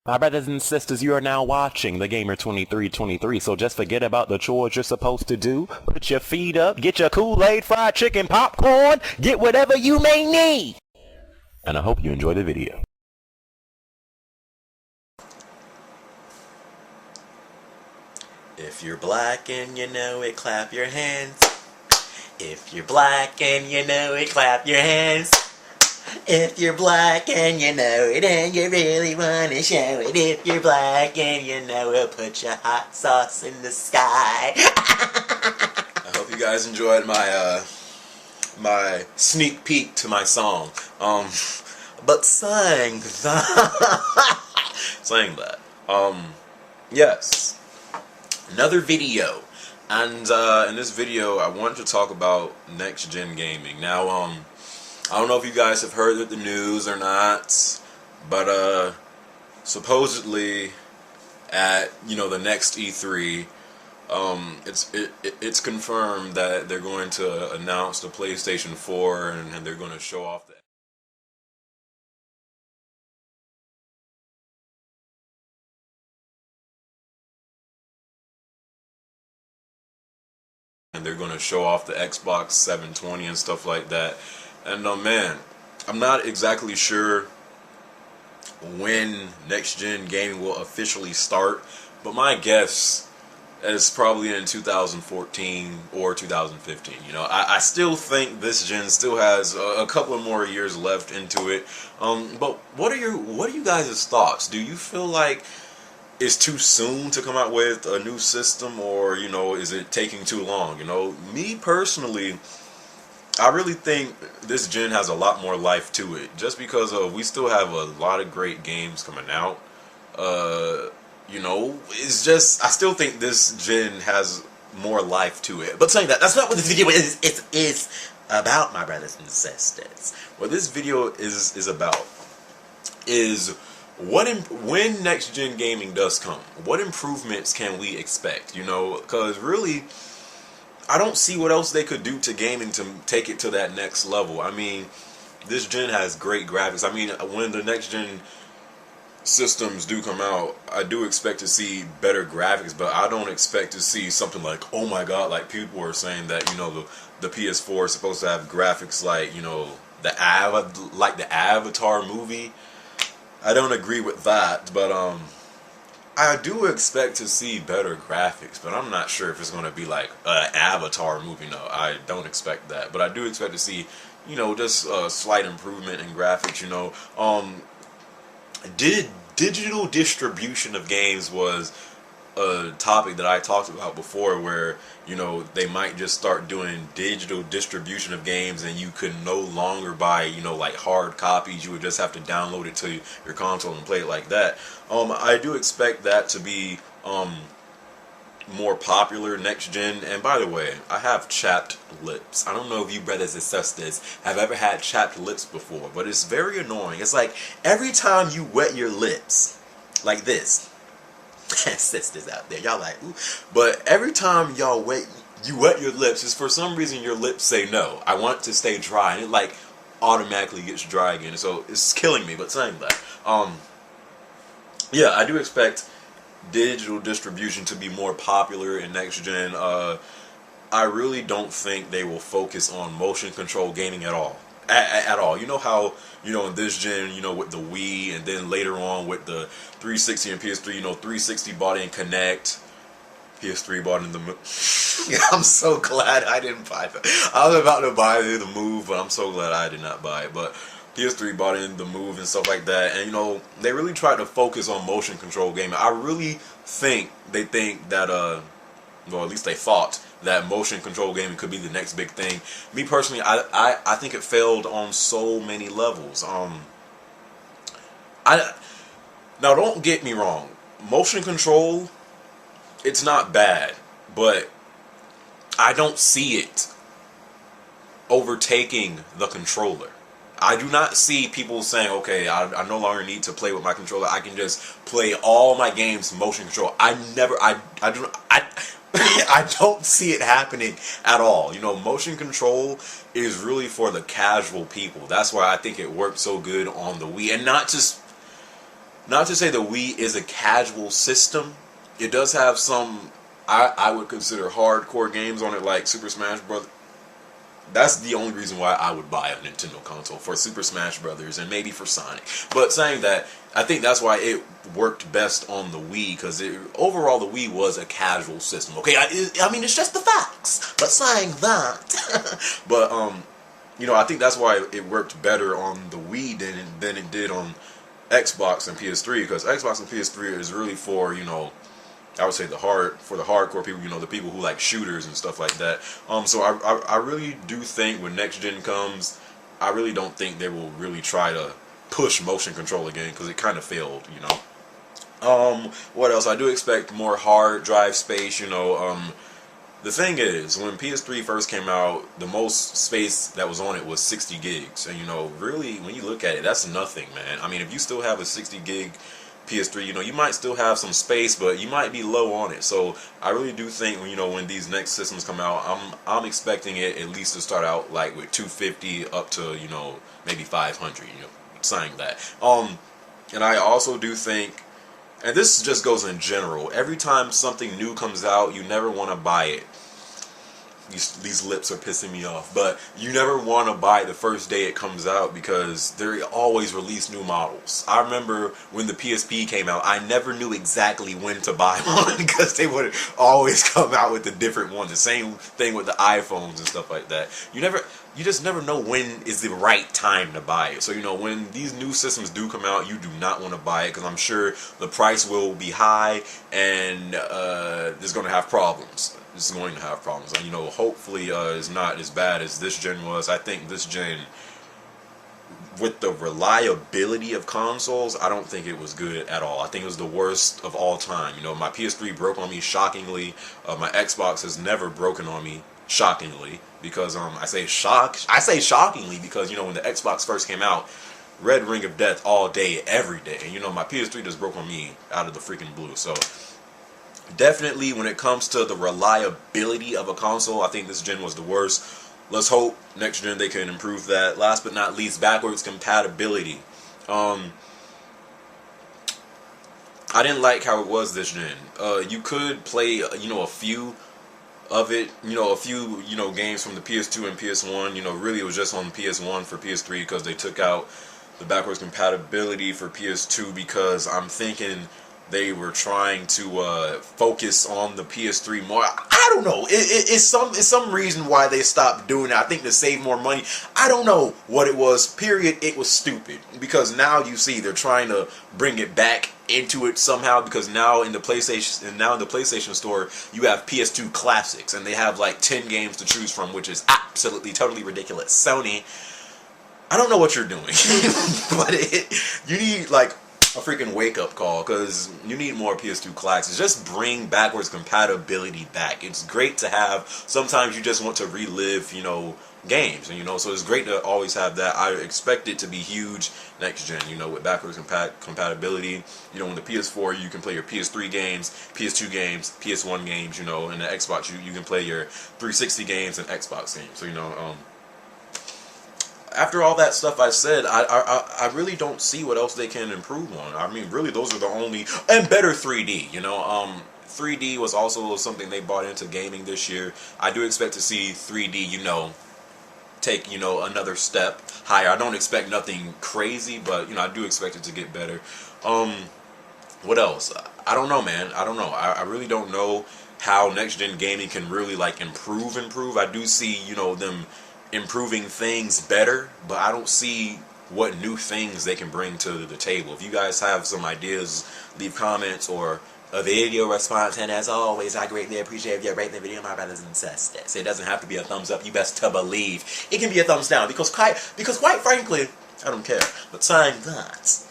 My brothers and sisters, you are now watching The Gamer 2323, so just forget about the chores you're supposed to do. Put your feet up, get your Kool-Aid, fried chicken, popcorn, get whatever you may need. And I hope you enjoy the video. If you're black and you know it, clap your hands. If you're black and you know it, clap your hands. If you're black and you know it and you really want to show it. If you're black and you know it, put your hot sauce in the sky. I hope you guys enjoyed my my sneak peek to my song. But saying that, yes, another video. And in this video, I wanted to talk about next-gen gaming. Now, I don't know if you guys have heard of the news or not, but supposedly at the next E3, it's confirmed that they're going to announce the PlayStation 4 and they're going to show off the Xbox 720 and stuff like that. And man, I'm not exactly sure when next gen gaming will officially start, but my guess is probably in 2014 or 2015. I still think this gen still has a couple of more years left into it. But what are you guys' thoughts? Do you feel like it's too soon to come out with a new system, or is it taking too long? Me personally, I really think this gen has a lot more life to it, just because we still have a lot of great games coming out. It's just, I still think this gen has more life to it. But saying that, that's not what this video is. It's about, my brothers and sisters. What this video is about is when next gen gaming does come, what improvements can we expect? Because really, I don't see what else they could do to gaming to take it to that next level. I mean, this gen has great graphics. I mean, when the next gen systems do come out, I do expect to see better graphics, but I don't expect to see something like, oh my god, like people are saying that, the PS4 is supposed to have graphics like, the Avatar movie. I don't agree with that, but I do expect to see better graphics, but I'm not sure if it's going to be like an Avatar movie. No, I don't expect that, but I do expect to see, just a slight improvement in graphics. Digital distribution of games was a topic that I talked about before, where they might just start doing digital distribution of games, and you could no longer buy like hard copies. You would just have to download it to your console and play it like that. I do expect that to be more popular next gen. And by the way, I have chapped lips. I don't know if you brothers and sisters have ever had chapped lips before, but it's very annoying. It's like every time you wet your lips like this, sisters out there, y'all like, ooh. But every time you wet your lips, is for some reason your lips say no, I want to stay dry, and it like automatically gets dry again. So it's killing me. But saying that, yeah, I do expect digital distribution to be more popular in next gen. I really don't think they will focus on motion control gaming at all. At all. You know how, in this gen, with the Wii, and then later on with the 360 and PS3, 360 bought in Kinect, PS3 bought in the yeah, I'm so glad I didn't buy that. I was about to buy the Move, but I'm so glad I did not buy it. But PS3 bought in the Move and stuff like that, and they really tried to focus on motion control gaming. I really think they think that well, at least they thought that motion control gaming could be the next big thing. Me personally, I think it failed on so many levels. Now don't get me wrong, motion control, it's not bad, but I don't see it overtaking the controller. I do not see people saying, okay, I no longer need to play with my controller. I can just play all my games motion control. I I don't see it happening at all. Motion control is really for the casual people. That's why I think it worked so good on the Wii, and not just not to say the Wii is a casual system. It does have some I would consider hardcore games on it, like Super Smash Bros. That's the only reason why I would buy a Nintendo console, for Super Smash Brothers and maybe for Sonic. But saying that, I think that's why it worked best on the Wii, because overall the Wii was a casual system. Okay, I mean, it's just the facts. But saying that, but you know, I think that's why it worked better on the Wii than it did on Xbox and PS3, because Xbox and PS3 is really for, you know, I would say the hardcore people, you know, the people who like shooters and stuff like that. So I really do think when next gen comes, I really don't think they will really try to push motion control again, because it kind of failed, you know. What else? I do expect more hard drive space, you know. The thing is, when PS3 first came out, the most space that was on it was 60 gigs. And, you know, really, when you look at it, that's nothing, man. I mean, if you still have a 60 gig PS3, you know, you might still have some space, but you might be low on it. So I really do think, you know, when these next systems come out, I'm expecting it at least to start out like with 250 up to, you know, maybe 500, you know, saying that. And I also do think, and this just goes in general, every time something new comes out, you never want to buy it. These lips are pissing me off, but you never want to buy it the first day it comes out, because they always release new models. I remember when the PSP came out, I never knew exactly when to buy one, because they would always come out with a different one. The same thing with the iPhones and stuff like that. You just never know when is the right time to buy it. So, you know, when these new systems do come out, you do not want to buy it, because I'm sure the price will be high and it's going to have problems. It's going to have problems. And, you know, hopefully it's not as bad as this gen was. I think this gen, with the reliability of consoles, I don't think it was good at all. I think it was the worst of all time. You know, my PS3 broke on me shockingly. My Xbox has never broken on me shockingly, because I say shockingly because, you know, when the Xbox first came out, Red Ring of Death all day, every day. And, you know, my PS3 just broke on me out of the freaking blue. So definitely when it comes to the reliability of a console, I think this gen was the worst. Let's hope next gen they can improve that. Last but not least, backwards compatibility. I didn't like how it was this gen. You could play, you know, a few of it, you know, a few, you know, games from the PS2 and PS1. You know, really it was just on PS1 for PS3, because they took out the backwards compatibility for PS2, because I'm thinking they were trying to focus on the PS3 more. I don't know. It's some reason why they stopped doing it. I think to save more money. I don't know what it was. Period. It was stupid, because now you see they're trying to bring it back into it somehow, because now in the PlayStation Store you have PS2 classics, and they have like 10 games to choose from, which is absolutely totally ridiculous. Sony, I don't know what you're doing, but you need like a freaking wake-up call, because you need more PS2 classics. Just bring backwards compatibility back. It's great to have. Sometimes you just want to relive, you know, games, and, you know, so it's great to always have that. I expect it to be huge next gen, you know, with backwards compatibility. You know, on the PS4 you can play your PS3 games, PS2 games, PS1 games, you know, and the Xbox you can play your 360 games and Xbox games. So, you know, after all that stuff I said, I really don't see what else they can improve on. I mean, really, those are the only, and better 3D, you know. 3D was also something they brought into gaming this year. I do expect to see 3D, you know, take, you know, another step higher. I don't expect nothing crazy, but, you know, I do expect it to get better. What else? I don't know, man. I don't know. I really don't know how next gen gaming can really like improve. I do see, you know, them improving things better, but I don't see what new things they can bring to the table. If you guys have some ideas, leave comments or a video response, and as always, I greatly appreciate if you rate the video, my brothers and sisters. It doesn't have to be a thumbs up. You best to believe it can be a thumbs down, because quite frankly, I don't care. But saying that,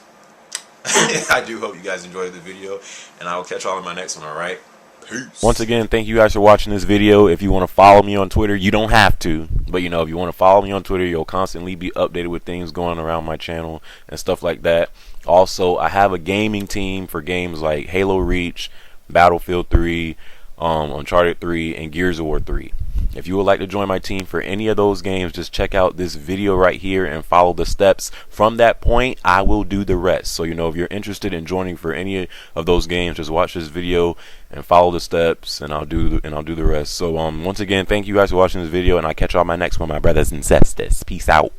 I do hope you guys enjoyed the video, and I will catch y'all in my next one. All right. Peace. Once again, thank you guys for watching this video. If you want to follow me on Twitter, you don't have to, but, you know, if you want to follow me on Twitter, you'll constantly be updated with things going around my channel and stuff like that. Also, I have a gaming team for games like Halo Reach, Battlefield 3, Uncharted 3, and Gears of War 3. If you would like to join my team for any of those games, just check out this video right here and follow the steps. From that point, I will do the rest. So, you know, if you're interested in joining for any of those games, just watch this video and follow the steps, and I'll do the rest. So, once again, thank you guys for watching this video, and I'll catch y'all on my next one, my brothers and sisters. Peace out.